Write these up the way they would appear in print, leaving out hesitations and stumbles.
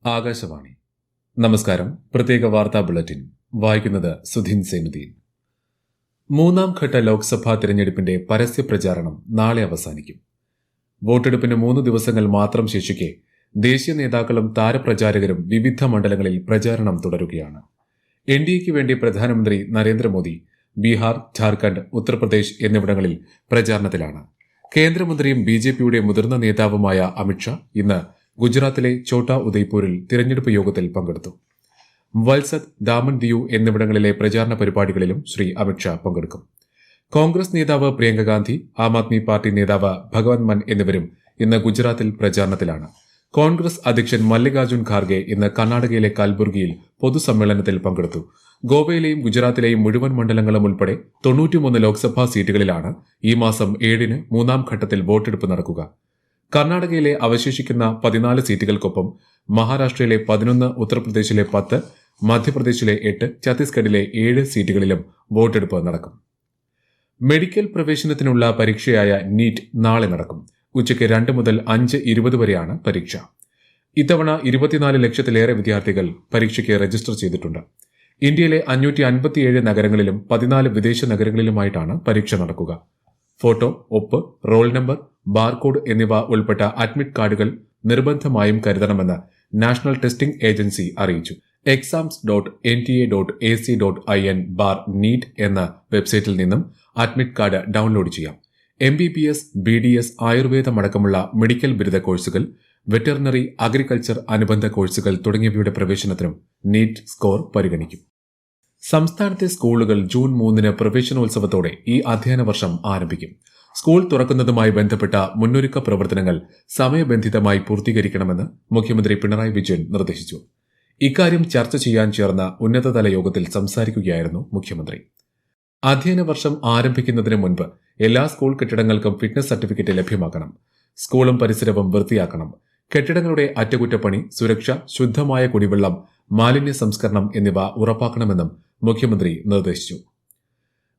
ആകാശവാണി. നമസ്കാരം. പ്രത്യേക വാർത്താ ബുള്ളറ്റിൻ വായിക്കുന്നത് സുധീൻ സൈനുദ്ദീൻ. മൂന്നാം ഘട്ട ലോക്സഭാ തിരഞ്ഞെടുപ്പിന്റെ പരസ്യ പ്രചാരണം നാളെ അവസാനിക്കും. വോട്ടെടുപ്പിന് 3 ദിവസങ്ങൾ മാത്രം ശേഷിക്കെ ദേശീയ നേതാക്കളും താരപ്രചാരകരും വിവിധ മണ്ഡലങ്ങളിൽ പ്രചാരണം തുടരുകയാണ്. എൻഡിഎക്ക് വേണ്ടി പ്രധാനമന്ത്രി നരേന്ദ്രമോദി ബീഹാർ, ഝാർഖണ്ഡ്, ഉത്തർപ്രദേശ് എന്നിവിടങ്ങളിൽ പ്രചാരണത്തിലാണ്. കേന്ദ്രമന്ത്രിയും ബിജെപിയുടെ മുതിർന്ന നേതാവുമായ അമിത്ഷാ ഇന്ന് ഗുജറാത്തിലെ ഛോട്ടാ ഉദയ്പൂരിൽ തിരഞ്ഞെടുപ്പ് യോഗത്തിൽ പങ്കെടുത്തു. വൽസദ്, ദാമൻ ദിയു എന്നിവിടങ്ങളിലെ പ്രചാരണ പരിപാടികളിലും ശ്രീ അമിത്ഷാ പങ്കെടുക്കും. കോൺഗ്രസ് നേതാവ് പ്രിയങ്ക ഗാന്ധി, ആം ആദ്മി പാർട്ടി നേതാവ് ഭഗവന്ത് മാൻ എന്നിവരും ഇന്ന് ഗുജറാത്തിൽ പ്രചാരണത്തിലാണ്. കോൺഗ്രസ് അധ്യക്ഷൻ മല്ലികാർജുൻ ഖാർഗെ ഇന്ന് കർണാടകയിലെ കൽബുർഗിയിൽ പൊതുസമ്മേളനത്തിൽ പങ്കെടുത്തു. ഗോവയിലെയും ഗുജറാത്തിലെയും മുഴുവൻ മണ്ഡലങ്ങളും ഉൾപ്പെടെ 93 ലോക്സഭാ സീറ്റുകളിലാണ് ഈ മാസം 7-ന് മൂന്നാം ഘട്ടത്തിൽ വോട്ടെടുപ്പ് നടക്കുക. കർണാടകയിലെ അവശേഷിക്കുന്ന 14 സീറ്റുകൾക്കൊപ്പം മഹാരാഷ്ട്രയിലെ 11, ഉത്തർപ്രദേശിലെ 10, മധ്യപ്രദേശിലെ 8, ഛത്തീസ്ഗഡിലെ 7 സീറ്റുകളിലും വോട്ടെടുപ്പ് നടക്കും. മെഡിക്കൽ പ്രവേശനത്തിനുള്ള പരീക്ഷയായ നീറ്റ് നാളെ നടക്കും. ഉച്ചയ്ക്ക് 2 മുതൽ 5:20 വരെയാണ് പരീക്ഷ. ഇത്തവണ 24 ലക്ഷത്തിലേറെ വിദ്യാർത്ഥികൾ പരീക്ഷയ്ക്ക് രജിസ്റ്റർ ചെയ്തിട്ടുണ്ട്. ഇന്ത്യയിലെ 557 നഗരങ്ങളിലും 14 വിദേശ നഗരങ്ങളിലുമായിട്ടാണ് പരീക്ഷ നടക്കുക. ഫോട്ടോ, ഒപ്പ്, റോൾ നമ്പർ, ബാർകോഡ് എന്നിവ ഉൾപ്പെട്ട അഡ്മിറ്റ് കാർഡുകൾ നിർബന്ധമായും കരുതണമെന്ന് നാഷണൽ ടെസ്റ്റിംഗ് ഏജൻസി അറിയിച്ചു. exams.nta.ac.in/neet എന്ന വെബ്സൈറ്റിൽ നിന്നും അഡ്മിറ്റ് കാർഡ് ഡൌൺലോഡ് ചെയ്യാം. MBBS, BDS, ആയുർവേദമടക്കമുള്ള മെഡിക്കൽ ബിരുദ കോഴ്സുകൾ, വെറ്ററിനറി, അഗ്രികൾച്ചർ അനുബന്ധ കോഴ്സുകൾ തുടങ്ങിയവയുടെ പ്രവേശനത്തിനും നീറ്റ് സ്കോർ പരിഗണിക്കും. സംസ്ഥാനത്തെ സ്കൂളുകൾ ജൂൺ 3-ന് പ്രവേശനോത്സവത്തോടെ ഈ അധ്യയന വർഷം ആരംഭിക്കും. സ്കൂൾ തുറക്കുന്നതുമായി ബന്ധപ്പെട്ട മുന്നൊരുക്ക പ്രവർത്തനങ്ങൾ സമയബന്ധിതമായി പൂർത്തീകരിക്കണമെന്ന് മുഖ്യമന്ത്രി പിണറായി വിജയൻ നിർദ്ദേശിച്ചു. ഇക്കാര്യം ചർച്ച ചെയ്യാൻ ചേർന്ന ഉന്നതതല യോഗത്തിൽ സംസാരിക്കുകയായിരുന്നു മുഖ്യമന്ത്രി. അധ്യയന വർഷം ആരംഭിക്കുന്നതിന് മുൻപ് എല്ലാ സ്കൂൾ കെട്ടിടങ്ങൾക്കും ഫിറ്റ്നസ് സർട്ടിഫിക്കറ്റ് ലഭ്യമാക്കണം. സ്കൂളും പരിസരവും വൃത്തിയാക്കണം. കെട്ടിടങ്ങളുടെ അറ്റകുറ്റപ്പണി, സുരക്ഷ, ശുദ്ധമായ കുടിവെള്ളം, മാലിന്യ സംസ്കരണം എന്നിവ ഉറപ്പാക്കണമെന്നും മുഖ്യമന്ത്രി നിർദ്ദേശിച്ചു.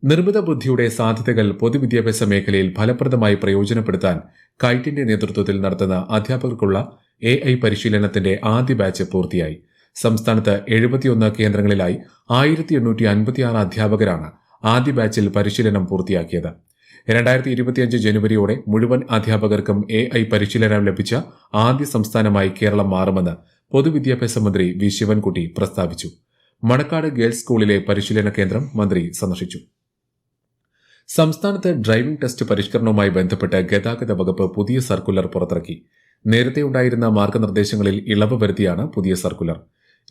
നിർമ്മിത ബുദ്ധിയുടെ സാധ്യതകൾ പൊതുവിദ്യാഭ്യാസ മേഖലയിൽ ഫലപ്രദമായി പ്രയോജനപ്പെടുത്താൻ കൈറ്റിന്റെ നേതൃത്വത്തിൽ നടത്തുന്ന അധ്യാപകർക്കുള്ള AI പരിശീലനത്തിന്റെ ആദ്യ ബാച്ച് പൂർത്തിയായി. സംസ്ഥാനത്ത് 71 കേന്ദ്രങ്ങളിലായി 1856 അധ്യാപകരാണ് ആദ്യ ബാച്ചിൽ പരിശീലനം പൂർത്തിയാക്കിയത്. 2025 ജനുവരിയോടെ മുഴുവൻ അധ്യാപകർക്കും AI പരിശീലനം ലഭിച്ച ആദ്യ സംസ്ഥാനമായി കേരളം മാറുമെന്ന് പൊതുവിദ്യാഭ്യാസ മന്ത്രി വി ശിവൻകുട്ടി പ്രസ്താവിച്ചു. മണക്കാട് ഗേൾസ് സ്കൂളിലെ പരിശീലന കേന്ദ്രം മന്ത്രി സന്ദർശിച്ചു. സംസ്ഥാനത്ത് ഡ്രൈവിംഗ് ടെസ്റ്റ് പരിഷ്കരണവുമായി ബന്ധപ്പെട്ട് ഗതാഗത വകുപ്പ് പുതിയ സർക്കുലർ പുറത്തിറക്കി. നേരത്തെ ഉണ്ടായിരുന്ന മാർഗനിർദ്ദേശങ്ങളിൽ ഇളവ് വരുത്തിയാണ് പുതിയ സർക്കുലർ.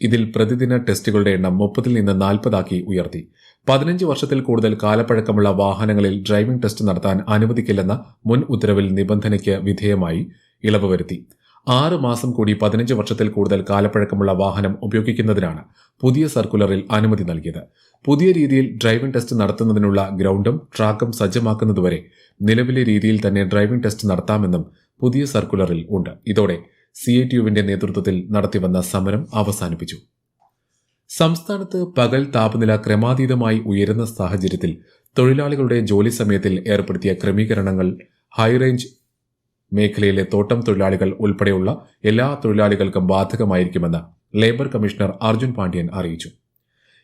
ഇതിൽ പ്രതിദിന ടെസ്റ്റുകളുടെ എണ്ണം 30-ൽ നിന്ന് 40 ഉയർത്തി. 15 വർഷത്തിൽ കൂടുതൽ കാലപ്പഴക്കമുള്ള വാഹനങ്ങളിൽ ഡ്രൈവിംഗ് ടെസ്റ്റ് നടത്താൻ അനുവദിക്കില്ലെന്ന മുൻ ഉത്തരവിൽ നിബന്ധനയ്ക്ക് വിധേയമായി ഇളവ് വരുത്തി. 6 മാസം കൂടി 15 വർഷത്തിൽ കൂടുതൽ കാലപ്പഴക്കമുള്ള വാഹനം ഉപയോഗിക്കുന്നതിനാണ് പുതിയ സർക്കുലറിൽ അനുമതി നൽകിയത്. പുതിയ രീതിയിൽ ഡ്രൈവിംഗ് ടെസ്റ്റ് നടത്തുന്നതിനുള്ള ഗ്രൌണ്ടും ട്രാക്കും സജ്ജമാക്കുന്നതുവരെ നിലവിലെ രീതിയിൽ തന്നെ ഡ്രൈവിംഗ് ടെസ്റ്റ് നടത്താമെന്നും പുതിയ സർക്കുലറിൽ ഉണ്ട്. ഇതോടെ CITUവിന്റെ നേതൃത്വത്തിൽ നടത്തിവന്ന സമരം അവസാനിപ്പിച്ചു. സംസ്ഥാനത്ത് പകൽ താപനില ക്രമാതീതമായി ഉയരുന്ന സാഹചര്യത്തിൽ തൊഴിലാളികളുടെ ജോലി സമയത്തിൽ ഏർപ്പെടുത്തിയ ക്രമീകരണങ്ങൾ ഹൈറേഞ്ച് മേഖലയിലെ തോട്ടം തൊഴിലാളികൾ ഉൾപ്പെടെയുള്ള എല്ലാ തൊഴിലാളികൾക്കും ബാധകമായിരിക്കുമെന്ന് ലേബർ കമ്മീഷണർ അർജുൻ പാണ്ഡ്യൻ അറിയിച്ചു.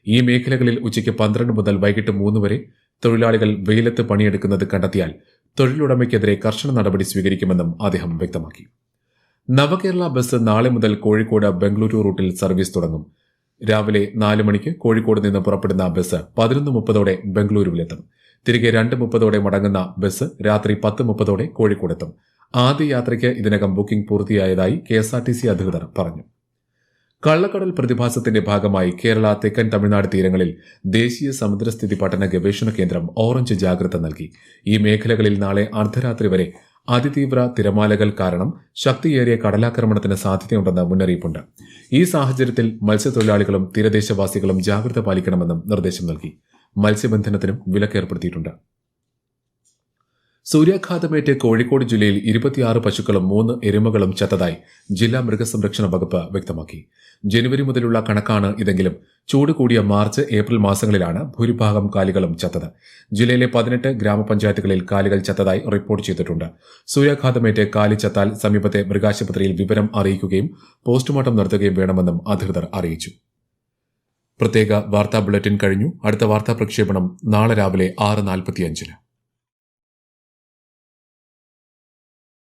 ഈ മേഖലകളിൽ ഉച്ചയ്ക്ക് 12 മുതൽ വൈകിട്ട് 3 വരെ തൊഴിലാളികൾ വെയിലത്ത് പണിയെടുക്കുന്നത് കണ്ടെത്തിയാൽ തൊഴിലുടമയ്ക്കെതിരെ കർശന നടപടി സ്വീകരിക്കുമെന്നും അദ്ദേഹം വ്യക്തമാക്കി. നവകേരള ബസ് നാളെ മുതൽ കോഴിക്കോട് ബംഗളൂരു റൂട്ടിൽ സർവീസ് തുടങ്ങും. രാവിലെ 4 മണിക്ക് കോഴിക്കോട് നിന്ന് പുറപ്പെടുന്ന ബസ് 11:30 ബംഗളൂരുവിലെത്തും. തിരികെ 2:30 മടങ്ങുന്ന ബസ് രാത്രി 10:30 കോഴിക്കോടെത്തും. ആദ്യ യാത്രയ്ക്ക് ഇതിനകം ബുക്കിംഗ് പൂർത്തിയായതായി KSRTC അധികൃതർ പറഞ്ഞു. കള്ളക്കടൽ പ്രതിഭാസത്തിന്റെ ഭാഗമായി കേരള, തെക്കൻ തമിഴ്നാട് തീരങ്ങളിൽ ദേശീയ സമുദ്രസ്ഥിതി പഠന ഗവേഷണ കേന്ദ്രം ഓറഞ്ച് ജാഗ്രത നൽകി. ഈ മേഖലകളിൽ നാളെ അർദ്ധരാത്രി വരെ അതിതീവ്ര തിരമാലകൾ കാരണം ശക്തിയേറിയ കടലാക്രമണത്തിന് സാധ്യതയുണ്ടെന്ന് മുന്നറിയിപ്പുണ്ട്. ഈ സാഹചര്യത്തിൽ മത്സ്യത്തൊഴിലാളികളും തീരദേശവാസികളും ജാഗ്രത പാലിക്കണമെന്നും നിർദ്ദേശം നൽകി. മത്സ്യബന്ധനത്തിനും വിലക്കേർപ്പെടുത്തിയിട്ടുണ്ട്. സൂര്യാഘാതമേറ്റ് കോഴിക്കോട് ജില്ലയിൽ 26 പശുക്കളും 3 എരുമകളും ചത്തതായി ജില്ലാ മൃഗസംരക്ഷണ വകുപ്പ് വ്യക്തമാക്കി. ജനുവരി മുതലുള്ള കണക്കാണ് ഇതെങ്കിലും ചൂട് കൂടിയ മാർച്ച്, ഏപ്രിൽ മാസങ്ങളിലാണ് ഭൂരിഭാഗം കാലികളും ചത്തത്. ജില്ലയിലെ 18 ഗ്രാമപഞ്ചായത്തുകളിൽ കാലികൾ ചത്തതായി റിപ്പോർട്ട് ചെയ്തിട്ടുണ്ട്. സൂര്യാഘാതമേറ്റ് കാലി ചത്താൽ സമീപത്തെ മൃഗാശുപത്രിയിൽ വിവരം അറിയിക്കുകയും പോസ്റ്റ്മോർട്ടം നടത്തുകയും വേണമെന്നും അധികൃതർ അറിയിച്ചു. പ്രത്യേക വാർത്താ ബുള്ളറ്റിൻ കഴിഞ്ഞു. അടുത്ത വാർത്താ പ്രക്ഷേപണം നാളെ രാവിലെ 6:45.